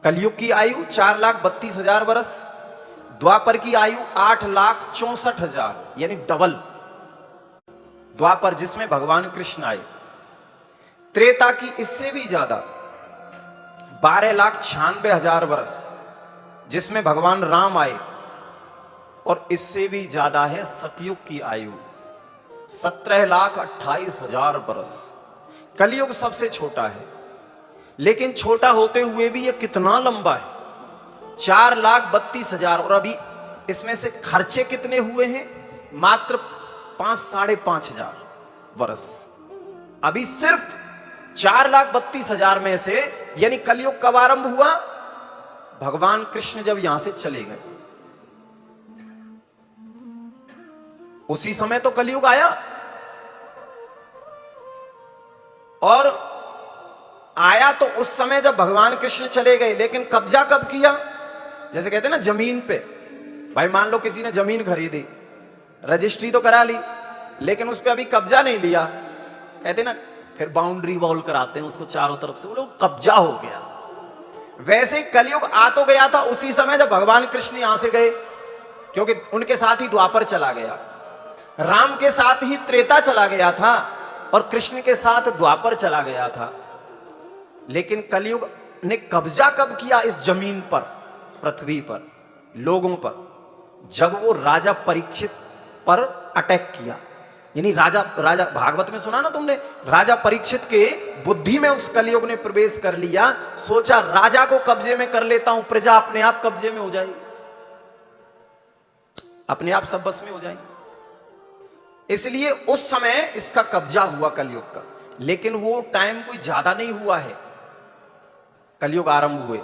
कलयुग की आयु 4,32,000 वर्ष, द्वापर की आयु 8,64,000 यानी डबल। द्वापर जिसमें भगवान कृष्ण आए। त्रेता की इससे भी ज्यादा 12,96,000 वर्ष जिसमें भगवान राम आए। और इससे भी ज्यादा है सतयुग की आयु 17,28,000 वर्ष। कलयुग सबसे छोटा है, लेकिन छोटा होते हुए भी यह कितना लंबा है, 4,32,000। और अभी इसमें से खर्चे कितने हुए हैं, मात्र 5,500 वर्ष। अभी सिर्फ 4,32,000 में से, यानी कलयुग कब आरंभ हुआ, भगवान कृष्ण जब यहां से चले गए उसी समय तो कलयुग आया। और आया तो उस समय जब भगवान कृष्ण चले गए, लेकिन कब्जा कब किया, जैसे कहते हैं ना जमीन पे। भाई मान लो किसी ने जमीन खरीदी, रजिस्ट्री तो करा ली, लेकिन उस पर अभी कब्जा नहीं लिया, कहते ना फिर बाउंड्री वॉल कराते हैं उसको चारों तरफ से, बोलो कब्जा हो गया। वैसे ही कलयुग आ तो गया था उसी समय जब भगवान कृष्ण यहां से गए, क्योंकि उनके साथ ही द्वापर चला गया, राम के साथ ही त्रेता चला गया था, और कृष्ण के साथ द्वापर चला गया था। लेकिन कलयुग ने कब्जा कब किया इस जमीन पर, पृथ्वी पर, लोगों पर, जब वो राजा परीक्षित पर अटैक किया। यानी राजा भागवत में सुना ना तुमने, राजा परीक्षित के बुद्धि में उस कलयुग ने प्रवेश कर लिया। सोचा राजा को कब्जे में कर लेता हूं, प्रजा अपने आप कब्जे में हो जाएगी, अपने आप सब बस में हो जाएगी। इसलिए उस समय इसका कब्जा हुआ कलयुग का। लेकिन वो टाइम कोई ज्यादा नहीं हुआ है, कलयुग आरंभ हुए,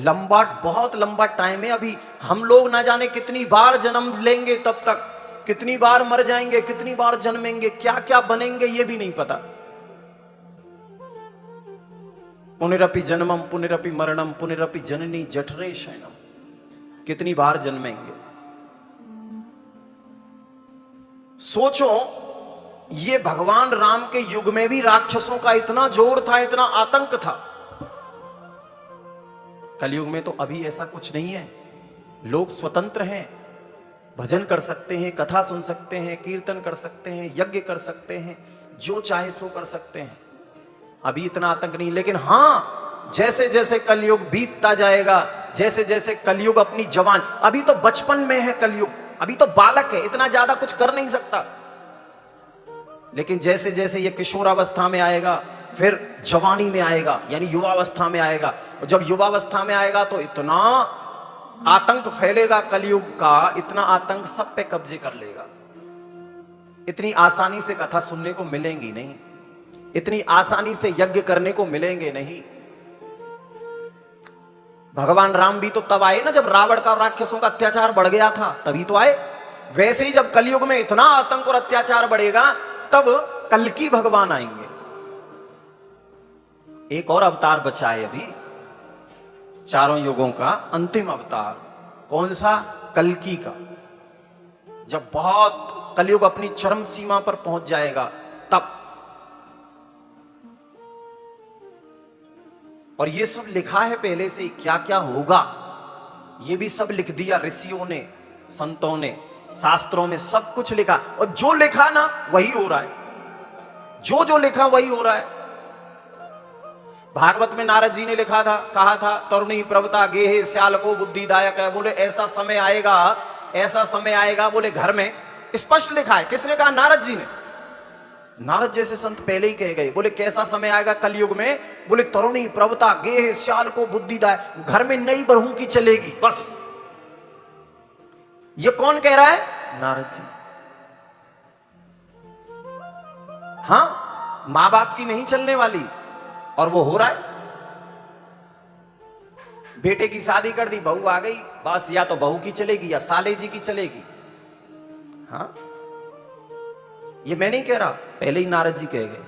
लंबा, बहुत लंबा टाइम है। अभी हम लोग ना जाने कितनी बार जन्म लेंगे, तब तक कितनी बार मर जाएंगे, कितनी बार जन्मेंगे, क्या क्या बनेंगे ये भी नहीं पता। पुनरपि जन्मम पुनरपि मरणम पुनरपि जननी जठरे शयनम, कितनी बार जन्मेंगे। सोचो, ये भगवान राम के युग में भी राक्षसों का इतना जोर था, इतना आतंक था। कलयुग में तो अभी ऐसा कुछ नहीं है, लोग स्वतंत्र हैं, भजन कर सकते हैं, कथा सुन सकते हैं, कीर्तन कर सकते हैं, यज्ञ कर सकते हैं, जो चाहे सो कर सकते हैं। अभी इतना आतंक नहीं। लेकिन हां, जैसे जैसे कलयुग बीतता जाएगा, जैसे जैसे कलयुग अपनी जवान, अभी तो बचपन में है कलयुग, अभी तो बालक है, इतना ज्यादा कुछ कर नहीं सकता। लेकिन जैसे जैसे ये किशोरावस्था में आएगा, फिर जवानी में आएगा, यानी युवावस्था में आएगा। और जब युवावस्था में आएगा तो इतना आतंक फैलेगा कलयुग का, इतना आतंक सब पे कब्जे कर लेगा। इतनी आसानी से कथा सुनने को मिलेंगी नहीं, इतनी आसानी से यज्ञ करने को मिलेंगे नहीं। भगवान राम भी तो तब आए ना जब रावण का, राक्षसों का अत्याचार बढ़ गया था, तभी तो आए। वैसे ही जब कलयुग में इतना आतंक और अत्याचार बढ़ेगा, तब कल्कि भगवान आएंगे। एक और अवतार बचा है अभी, चारों युगों का अंतिम अवतार। कौन सा? कल्कि का। जब बहुत कलयुग अपनी चरम सीमा पर पहुंच जाएगा तब। और ये सब लिखा है पहले से, क्या क्या होगा ये भी सब लिख दिया ऋषियों ने, संतों ने, शास्त्रों में सब कुछ लिखा। और जो लिखा ना वही हो रहा है, जो जो लिखा वही हो रहा है। भागवत में नारद जी ने लिखा था, कहा था, तरुणी प्रवता गेहे श्याल को बुद्धिदायक है। बोले ऐसा समय आएगा, ऐसा समय आएगा, बोले घर में, स्पष्ट लिखा है। किसने कहा? नारद जी ने। नारद जैसे संत पहले ही कह गए, बोले कैसा समय आएगा कलयुग में, बोले तरुणी प्रवता गेहे श्याल को बुद्धिदायक, घर में नई बहू की चलेगी बस। ये कौन कह रहा है? नारद जी। हां, मां बाप की नहीं चलने वाली, और वो हो रहा है। बेटे की शादी कर दी, बहू आ गई, बस या तो बहू की चलेगी या साले जी की चलेगी। हाँ, ये मैं नहीं कह रहा, पहले ही नारद जी कह गए।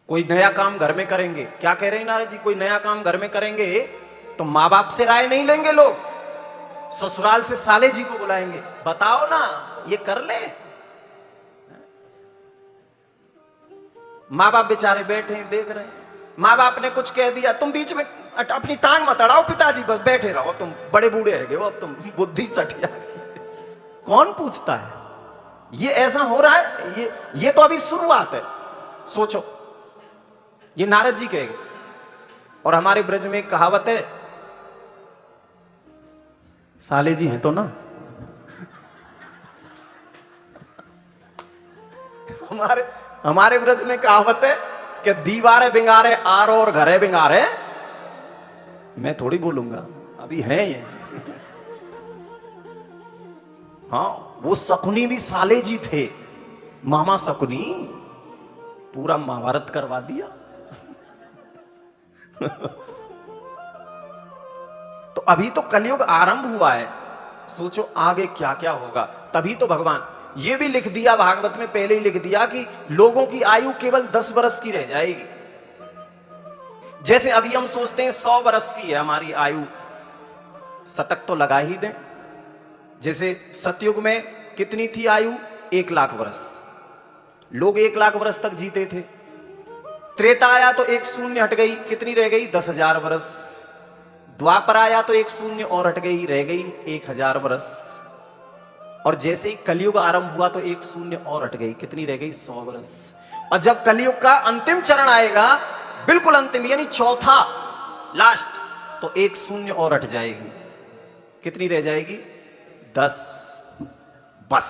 कोई नया काम घर में करेंगे, क्या कह रहे हैं नारद जी? कोई नया काम घर में करेंगे तो मां बाप से राय नहीं लेंगे लोग, ससुराल से साले जी को बुलाएंगे, बताओ ना ये कर ले। मां बाप बेचारे बैठे हैं, देख रहे हैं, माँ बाप ने कुछ कह दिया, तुम बीच में अपनी टांग मत अड़ाओ, पिताजी बस बैठे रहो, तुम बड़े बूढ़े है हो, अब तुम बुद्धि सटिया। कौन पूछता है? ये ऐसा हो रहा है, ये तो अभी शुरुआत है। सोचो, ये नारद जी कहेंगे। और हमारे ब्रज में एक कहावत है, साले जी हैं तो ना, हमारे ब्रज में कहावत है कि दीवारे बिंगारे आरो और घरे बिंगारे। मैं थोड़ी बोलूंगा, अभी है ये। हाँ, वो शकुनी भी साले जी थे, मामा शकुनी, पूरा महाभारत करवा दिया। तो अभी तो कलयुग आरंभ हुआ है, सोचो आगे क्या क्या होगा। तभी तो भगवान ये भी लिख दिया, भागवत में पहले ही लिख दिया कि लोगों की आयु केवल 10 बरस की रह जाएगी। जैसे अभी हम सोचते हैं 100 बरस की है हमारी आयु, शतक तो लगा ही दें। जैसे सतयुग में कितनी थी आयु? 1 लाख वर्ष, लोग 1 लाख वर्ष तक जीते थे। त्रेता आया तो एक शून्य हट गई, कितनी रह गई? 10,000 वर्ष। द्वापर आया तो एक शून्य और हट गई, रह गई 1000 वर्ष। और जैसे ही कलयुग आरंभ हुआ तो एक शून्य और हट गई, कितनी रह गई? 100 वर्ष। और जब कलयुग का अंतिम चरण आएगा, बिल्कुल अंतिम यानी चौथा लास्ट, तो एक शून्य और हट जाएगी, कितनी रह जाएगी? 10। बस